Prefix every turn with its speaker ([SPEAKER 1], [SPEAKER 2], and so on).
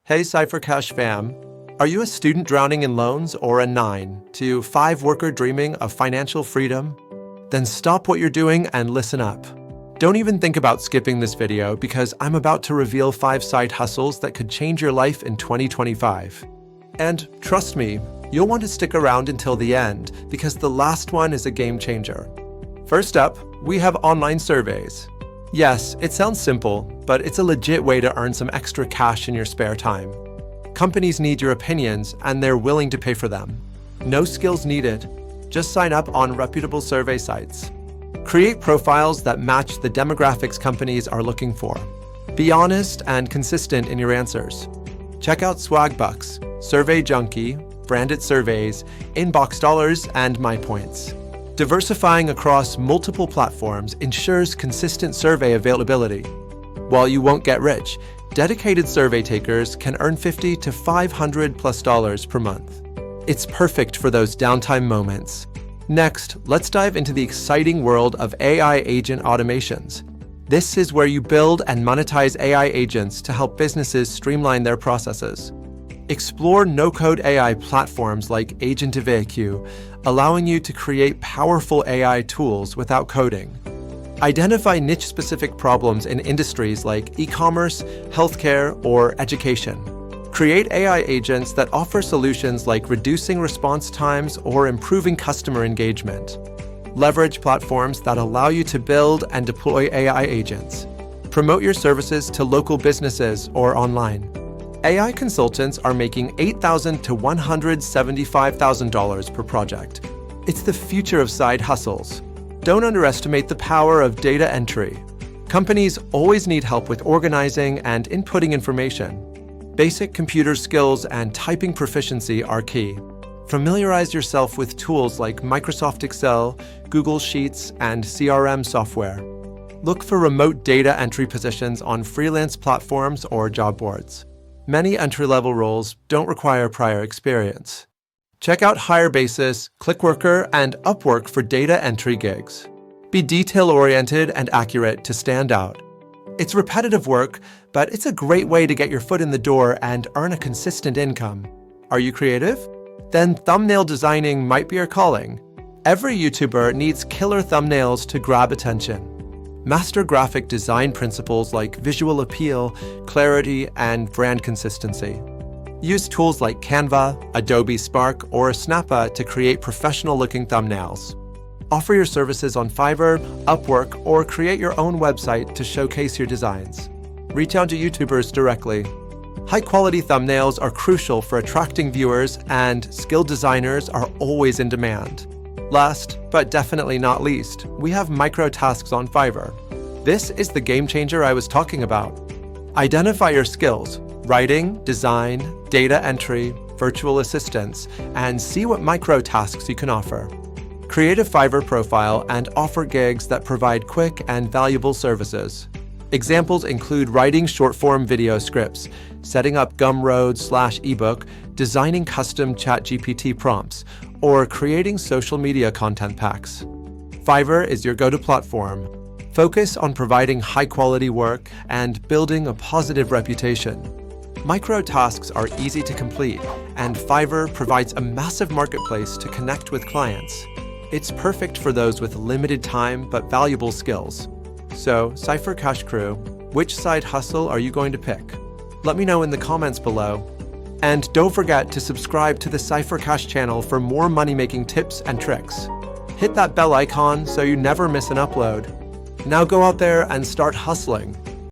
[SPEAKER 1] Hey CypherCash fam, are you a student drowning in loans or a 9 to 5 worker dreaming of financial freedom? Then stop what you're doing and listen up. Don't even think about skipping this video because I'm about to reveal 5 side hustles that could change your life in 2025. And trust me, you'll want to stick around until the end because the last one is a game changer. First up, we have online surveys. Yes, it sounds simple, but it's a legit way to earn some extra cash in your spare time. Companies need your opinions, and they're willing to pay for them. No skills needed. Just sign up on reputable survey sites. Create profiles that match the demographics companies are looking for. Be honest and consistent in your answers. Check out Swagbucks, Survey Junkie, Branded Surveys, Inbox Dollars, and MyPoints. Diversifying across multiple platforms ensures consistent survey availability. While you won't get rich, dedicated survey takers can earn $50 to $500+ per month. It's perfect for those downtime moments. Next, let's dive into the exciting world of AI agent automations. This is where you build and monetize AI agents to help businesses streamline their processes. Explore no-code AI platforms like AgentVQ, allowing you to create powerful AI tools without coding. Identify niche-specific problems in industries like e-commerce, healthcare, or education. Create AI agents that offer solutions like reducing response times or improving customer engagement. Leverage platforms that allow you to build and deploy AI agents. Promote your services to local businesses or online. AI consultants are making $8,000 to $175,000 per project. It's the future of side hustles. Don't underestimate the power of data entry. Companies always need help with organizing and inputting information. Basic computer skills and typing proficiency are key. Familiarize yourself with tools like Microsoft Excel, Google Sheets, and CRM software. Look for remote data entry positions on freelance platforms or job boards. Many entry-level roles don't require prior experience. Check out HireBasis, ClickWorker, and Upwork for data entry gigs. Be detail-oriented and accurate to stand out. It's repetitive work, but it's a great way to get your foot in the door and earn a consistent income. Are you creative? Then thumbnail designing might be your calling. Every YouTuber needs killer thumbnails to grab attention. Master graphic design principles like visual appeal, clarity, and brand consistency. Use tools like Canva, Adobe Spark, or Snappa to create professional-looking thumbnails. Offer your services on Fiverr, Upwork, or create your own website to showcase your designs. Reach out to YouTubers directly. High-quality thumbnails are crucial for attracting viewers, and skilled designers are always in demand. Last, but definitely not least, we have micro-tasks on Fiverr. This is the game changer I was talking about. Identify your skills: writing, design, data entry, virtual assistants, and see what micro-tasks you can offer. Create a Fiverr profile and offer gigs that provide quick and valuable services. Examples include writing short-form video scripts, setting up Gumroad/ebook, designing custom ChatGPT prompts, or creating social media content packs. Fiverr is your go-to platform. Focus on providing high-quality work and building a positive reputation. Micro-tasks are easy to complete, and Fiverr provides a massive marketplace to connect with clients. It's perfect for those with limited time but valuable skills. So, CypherCash crew, which side hustle are you going to pick? Let me know in the comments below. And don't forget to subscribe to the CypherCash channel for more money-making tips and tricks. Hit that bell icon so you never miss an upload. Now go out there and start hustling.